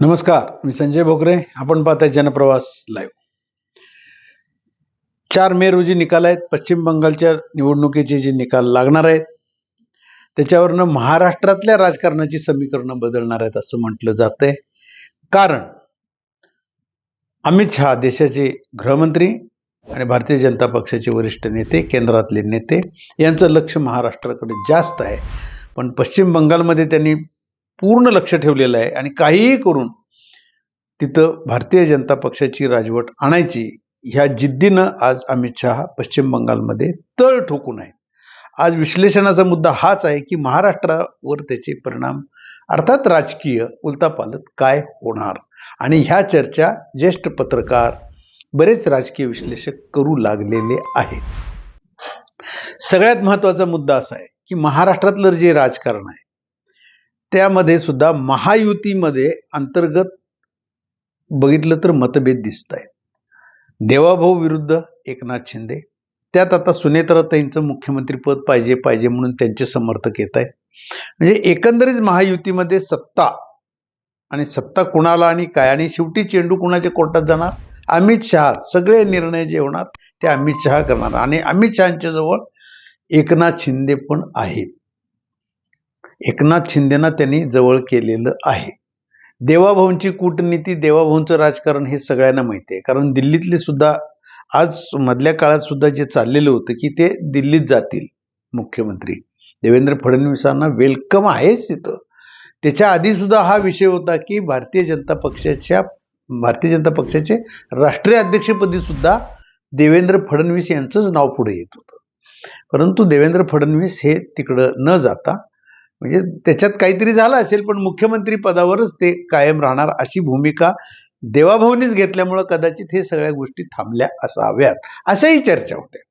नमस्कार, मी संजय भोकरे. आपण पाहताय जनप्रवास लाईव्ह. 4 मे रोजी निकाल आहेत. पश्चिम बंगालच्या निवडणुकीचे जे निकाल लागणार आहेत त्याच्यावरनं महाराष्ट्रातल्या राजकारणाची समीकरणं बदलणार आहेत असं म्हटलं जातंय. कारण अमित शहा देशाचे गृहमंत्री आणि भारतीय जनता पक्षाचे वरिष्ठ नेते, केंद्रातले नेते यांचं लक्ष महाराष्ट्राकडे जास्त आहे. पण पश्चिम बंगालमध्ये त्यांनी पूर्ण लक्ष ठेवलेलं आहे आणि काहीही करून तिथं भारतीय जनता पक्षाची राजवट आणायची ह्या जिद्दीनं आज अमित शहा पश्चिम बंगालमध्ये तळ ठोकून आहेत. आज विश्लेषणाचा मुद्दा हाच आहे की महाराष्ट्रावर त्याचे परिणाम अर्थात राजकीय उलथापालथ काय होणार, आणि ह्या चर्चा ज्येष्ठ पत्रकार, बरेच राजकीय विश्लेषक करू लागलेले आहेत. सगळ्यात महत्त्वाचा मुद्दा असा आहे की महाराष्ट्रातलं जे राजकारण आहे त्यामध्ये सुद्धा महायुतीमध्ये अंतर्गत बघितलं तर मतभेद दिसत आहेत. देवाभाऊ विरुद्ध एकनाथ शिंदे, त्यात आता सुनेत्राताईंचं मुख्यमंत्रीपद पाहिजे म्हणून त्यांचे समर्थक येत आहेत. म्हणजे एकंदरीत महायुतीमध्ये सत्ता कुणाला आणि काय, आणि शेवटी चेंडू कुणाच्या कोर्टात जाणार? अमित शहा. सगळे निर्णय जे होणार ते अमित शहा करणार, आणि अमित शहाच्या जवळ एकनाथ शिंदे पण आहेत. एकनाथ शिंदेना त्यांनी जवळ केलेलं आहे. देवाभाऊंची कूटनीती, देवाभाऊंचं राजकारण हे सगळ्यांना माहिती आहे. कारण दिल्लीतले सुद्धा आज मधल्या काळात सुद्धा जे चाललेलं होतं की ते दिल्लीत जातील मुख्यमंत्री, देवेंद्र फडणवीसांना वेलकम आहेच तिथं. त्याच्या आधी सुद्धा हा विषय होता की भारतीय जनता पक्षाचे राष्ट्रीय अध्यक्षपदी सुद्धा देवेंद्र फडणवीस यांचंच नाव पुढे येत होतं. परंतु देवेंद्र फडणवीस हे तिकडं न जाता, म्हणजे त्याच्यात काहीतरी झालं असेल पण मुख्यमंत्री पदावरच ते कायम राहणार अशी भूमिका देवाभाऊनीच घेतल्यामुळं कदाचित हे सगळ्या गोष्टी थांबल्या असाव्यात, अशाही चर्चा होते.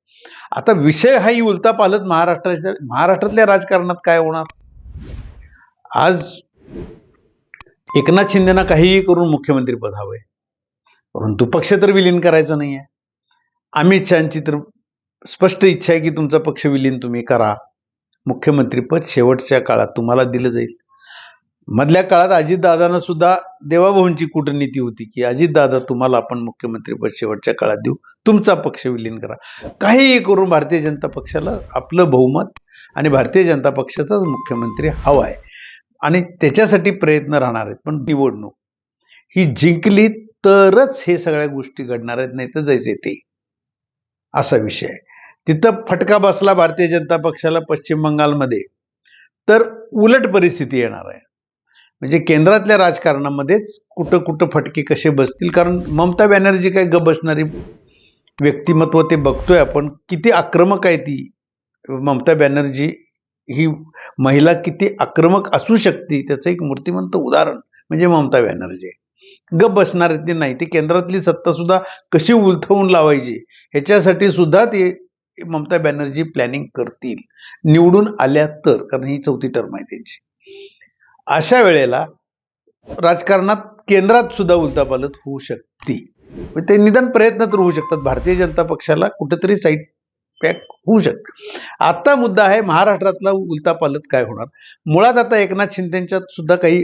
आता विषय हाही उलथापालथ महाराष्ट्रातल्या राजकारणात काय होणार? आज एकनाथ शिंदेना काहीही करून मुख्यमंत्रीपद हवंय, परंतु पक्ष तर विलीन करायचा नाहीये. अमित शहाची तर स्पष्ट इच्छा आहे की तुमचा पक्ष विलीन तुम्ही करा, मुख्यमंत्रीपद शेवटच्या काळात तुम्हाला दिलं जाईल. मधल्या काळात अजितदादांना सुद्धा देवाभाऊंची कूटनीती होती की अजितदादा तुम्हाला आपण मुख्यमंत्रीपद शेवटच्या काळात देऊ, तुमचा पक्ष विलीन करा. काहीही करून भारतीय जनता पक्षाला आपलं बहुमत आणि भारतीय जनता पक्षाचाच मुख्यमंत्री हवा आहे आणि त्याच्यासाठी प्रयत्न राहणार आहेत. पण निवडणूक ही जिंकली तरच हे सगळ्या गोष्टी घडणार आहेत, नाही तर जैसे ते असा विषय आहे. तिथं फटका बसला भारतीय जनता पक्षाला पश्चिम बंगालमध्ये तर उलट परिस्थिती येणार आहे. म्हणजे केंद्रातल्या राजकारणामध्येच कुठं फटके कसे बसतील. कारण ममता बॅनर्जी काय गप बसणारी व्यक्तिमत्व ते बघतोय आपण, किती आक्रमक आहे ती ममता बॅनर्जी. ही महिला किती आक्रमक असू शकते त्याचं एक मूर्तिमंत उदाहरण म्हणजे ममता बॅनर्जी. गप बसणार ती नाही, ती केंद्रातली सत्ता सुद्धा कशी उलथवून लावायची ह्याच्यासाठी सुद्धा ते ममता बॅनर्जी प्लॅनिंग करतील, निवडून आल्या तर, कारण ही 4थी टर्म आहे त्यांची. अशा वेळेला राजकारणात केंद्रात सुद्धा उलथापालथ होऊ शकते. ते निदान प्रयत्न तर होऊ शकतात. भारतीय जनता पक्षाला कुठेतरी साईड पॅक होऊ शकते. आता मुद्दा आहे महाराष्ट्रातला उलथापालथ काय होणार. मुळात आता एकनाथ शिंदेच्यात सुद्धा काही,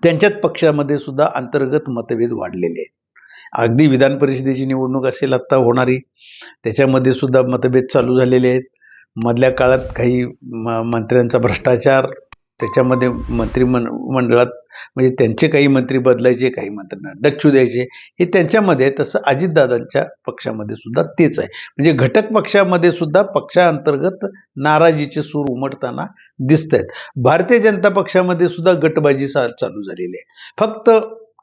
त्यांच्यात पक्षामध्ये सुद्धा अंतर्गत मतभेद वाढलेले आहेत. अगदी विधान परिषदेची निवडणूक असेल आता होणारी, त्याच्यामध्ये सुद्धा मतभेद चालू झालेले आहेत. मधल्या काळात काही मंत्र्यांचा भ्रष्टाचार, त्याच्यामध्ये मंत्रिमंडळात म्हणजे त्यांचे काही मंत्री बदलायचे, काही मंत्र्यांना डच्चू द्यायचे, हे त्यांच्यामध्ये. तसं अजितदादांच्या पक्षामध्ये सुद्धा तेच आहे. म्हणजे घटक पक्षामध्ये सुद्धा पक्षांतर्गत नाराजीचे सूर उमटताना दिसत आहेत. भारतीय जनता पक्षामध्ये सुद्धा गटबाजी चालू झालेली आहे. फक्त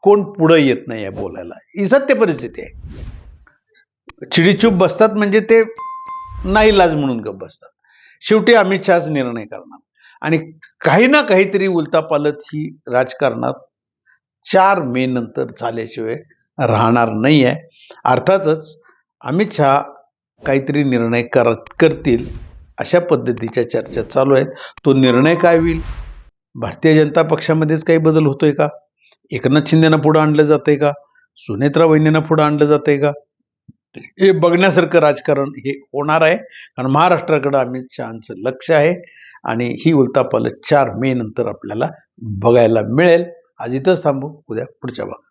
कोण पुढं येत नाही आहे बोलायला, ही सत्य परिस्थिती आहे. चिडीचूप बसतात म्हणजे ते नाईलाज म्हणून गप बसतात. शेवटी अमित शहाच निर्णय करणार आणि काही ना काहीतरी उलथापालथ ही राजकारणात 4 मे नंतर झाल्याशिवाय राहणार नाही आहे. अर्थातच अमित शहा काहीतरी निर्णय करतील अशा पद्धतीच्या चर्चा चालू आहेत. तो निर्णय काय होईल? भारतीय जनता पक्षामध्येच काही बदल होतोय का? एकनाथ शिंदेना पुढं आणलं जातंय का? सुनेत्रा वहिनींना पुढं आणलं जातंय का? हे बघण्यासारखं राजकारण हे होणार आहे. कारण महाराष्ट्राकडे अमित शहांचं लक्ष आहे आणि ही उलथापालथ 4 मे नंतर आपल्याला बघायला मिळेल आज इथंच थांबू, उद्या पुढच्या भागात.